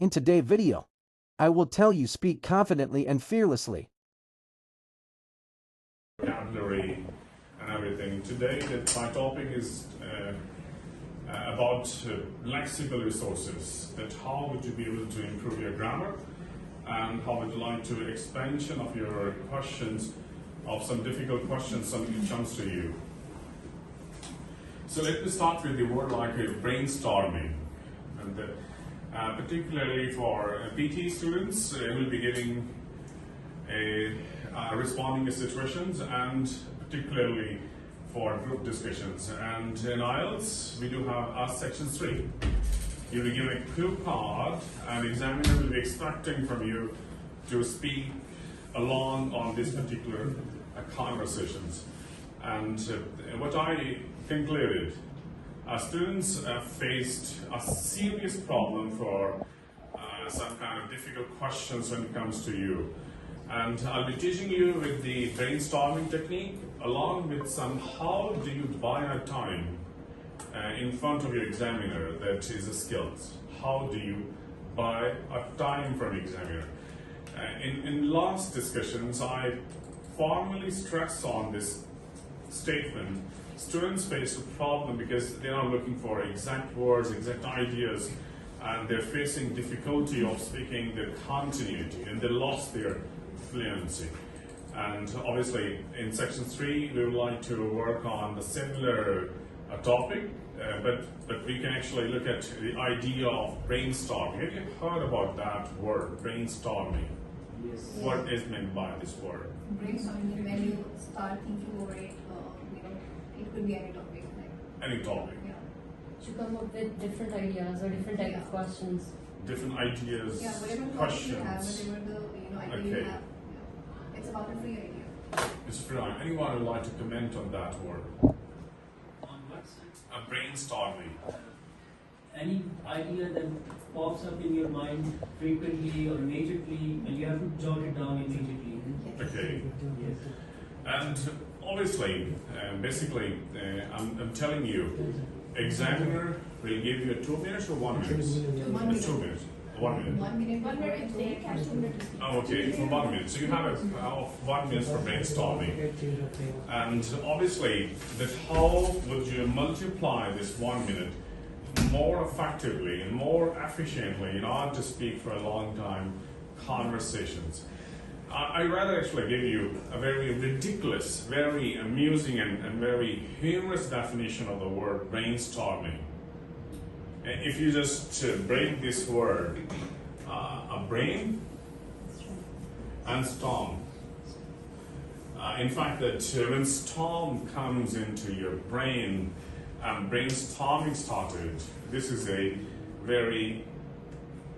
In today's video, I will tell you speak confidently and fearlessly. Vocabulary and everything. Today, my topic is about lexical resources. That how would you be able to improve your grammar, and how would you like to expansion of your questions, of some difficult questions something comes to you. So let me start with the word like brainstorming, and particularly for PT students, we'll be giving responding to situations, and particularly for group discussions. And in IELTS, we do have section 3. You will give a cue card, and examiner will be expecting from you to speak along on this particular conversations. And what I concluded, students faced a serious problem for some kind of difficult questions when it comes to you. And I'll be teaching you with the brainstorming technique, along with some how do you buy a time in front of your examiner. That is a skills. How do you buy a time from examiner? In last discussions, I formally stress on this statement. Students face a problem because they are looking for exact words, exact ideas, and they're facing difficulty of speaking their continuity, and they lost their fluency. And obviously in section 3 we would like to work on the similar topic, but we can actually look at the idea of brainstorming. Have you heard about that word, brainstorming? Yes. What is meant by this word? Brainstorming, when you start thinking over it, it could be any topic. Any topic. Yeah. To come up with different ideas or different type of questions. Different ideas, Yeah, whatever topic questions. you have, whatever the idea you Okay. have, it's about a free idea. It's free. Anyone would like to comment on that word? On what side? Brainstorming. Any idea that pops up in your mind frequently or immediately, and you have to jot it down immediately. Okay. Yes. And obviously, basically, I'm telling you, examiner will give you 2 minutes or 1 minute? 1 minute. 2 minutes. 1 minute. 1 minute. 1 minute, they catch 2 minutes. Oh, okay, for 1 minute. So you have 1 minute for brainstorming. And obviously, that how would you multiply this 1 minute more effectively and more efficiently, not to speak for a long time, conversations. I rather actually give you a very ridiculous, very amusing, and very humorous definition of the word brainstorming. If you just break this word, a brain and storm. In fact, that when storm comes into your brain, brainstorming started. This is a very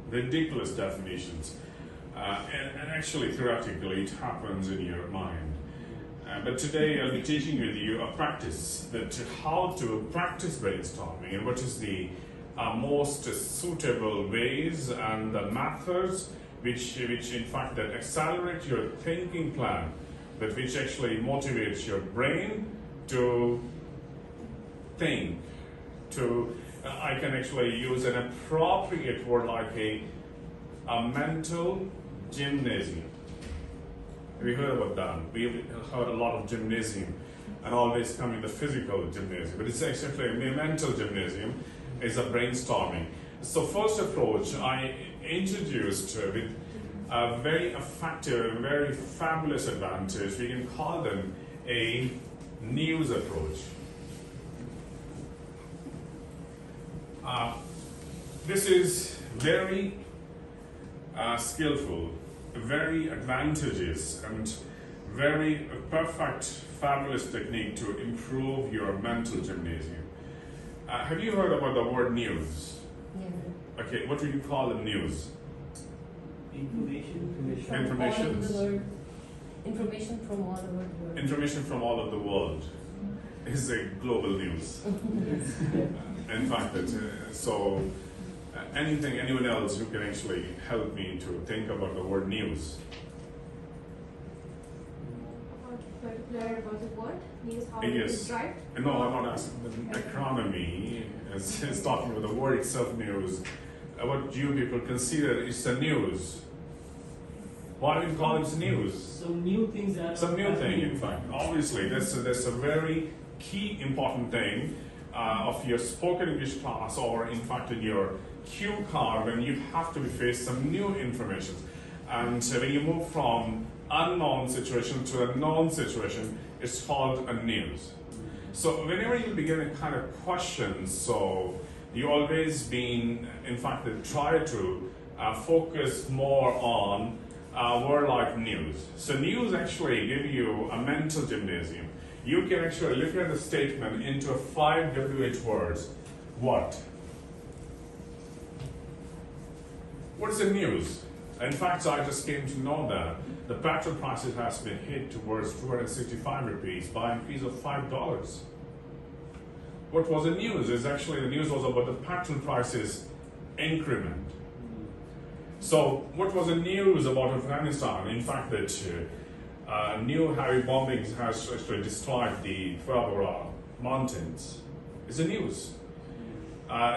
ridiculous definition. And actually, theoretically, it happens in your mind. But today, I'll be teaching with you a practice, that how to practice brainstorming, and what is the most suitable ways and the methods which in fact that accelerate your thinking plan, but which actually motivates your brain to think. I can actually use an appropriate word like a mental gymnasium. Have you heard about that? We've heard a lot of gymnasium, and always coming the physical gymnasium, but it's actually a mental gymnasium. Is a brainstorming. So first approach I introduced with a very effective, very fabulous advantage. We can call them a news approach. This is very skillful, very advantageous, and very perfect, fabulous technique to improve your mental gymnasium. Have you heard about the word news? Yeah. Okay, what do you call the news? Information. From Information. all over the world. Information from all over the world. Information from all over the world is a global news. In fact, anyone else who can actually help me to think about the word news? Particular about the word? News, how it Yes. is derived? No, I'm not asking. The economy is talking about the word itself, news. what you people consider is the news. Why do we call it news? Some new things that Some new thing, happening. in fact. Obviously, that's a very key important thing of your spoken English class, or in fact in your cue card, when you have to face some new information. And when you move from unknown situation to a known situation, it's called a news. So whenever you begin a kind of questions, so you always been, in fact, try to focus more on word like news. So news actually give you a mental gymnasium. You can actually look at the statement into 5 WH words. What? What is the news? In fact, I just came to know that the petrol prices has been hit towards 265 rupees by an increase of $5. What was the news? Is actually the news was about the petrol prices increment. So what was the news about Afghanistan? In fact, that new heavy bombings has actually destroyed the Farabara mountains. It's the news.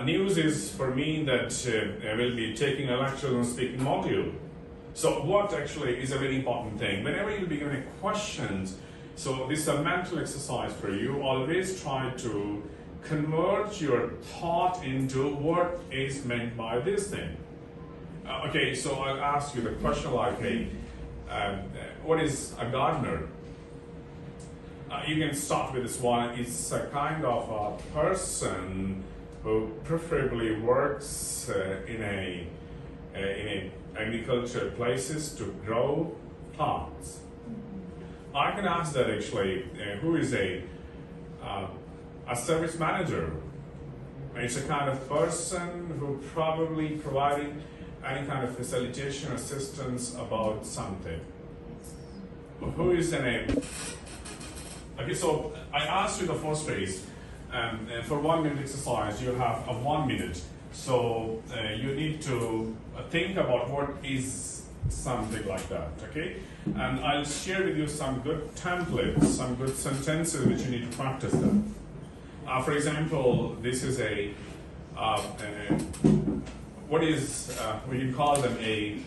News is for me that I will be taking a lecture on speaking module. So what actually is a very important thing. Whenever you begin a questions, so this is a mental exercise for you. Always try to convert your thought into what is meant by this thing. Okay, so I'll ask you the question like, hey, what is a gardener? You can start with this one. It's a kind of a person who preferably works in agriculture places to grow plants. I can ask that actually, who is a service manager? It's a kind of person who probably providing any kind of facilitation assistance about something. Who is the name? Okay, so I asked you the first phrase. For 1 minute exercise, you have a 1 minute. So you need to think about what is something like that, okay? And I'll share with you some good templates, some good sentences which you need to practice them. For example, this is we can call them a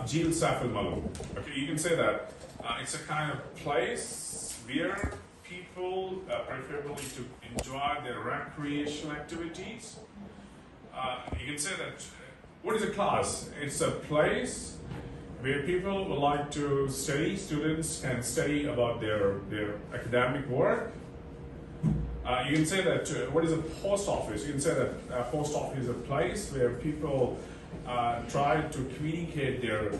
Jeel Safel Malu. Okay, you can say that it's a kind of place where people preferably to enjoy their recreational activities. You can say that, what is a class? It's a place where people would like to study, students can study about their academic work. You can say that, what is a post office? You can say that a post office is a place where people try to communicate their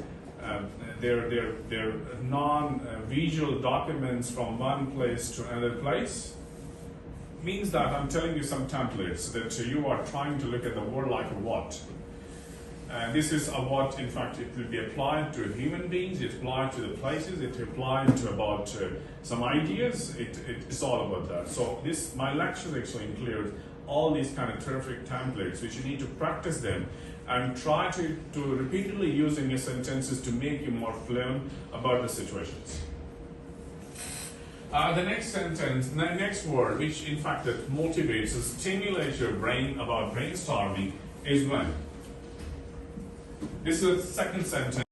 non-visual documents from one place to another place. Means that I'm telling you some templates that you are trying to look at the word like a what. This is a what, in fact, it will be applied to human beings, it applied to the places, it applied to about some ideas, it's all about that. So my lecture actually includes all these kind of terrific templates which you need to practice them and try to repeatedly use in your sentences to make you more fluent about the situations. The next sentence, the next word, which in fact that motivates or stimulates your brain about brainstorming is when. This is the second sentence.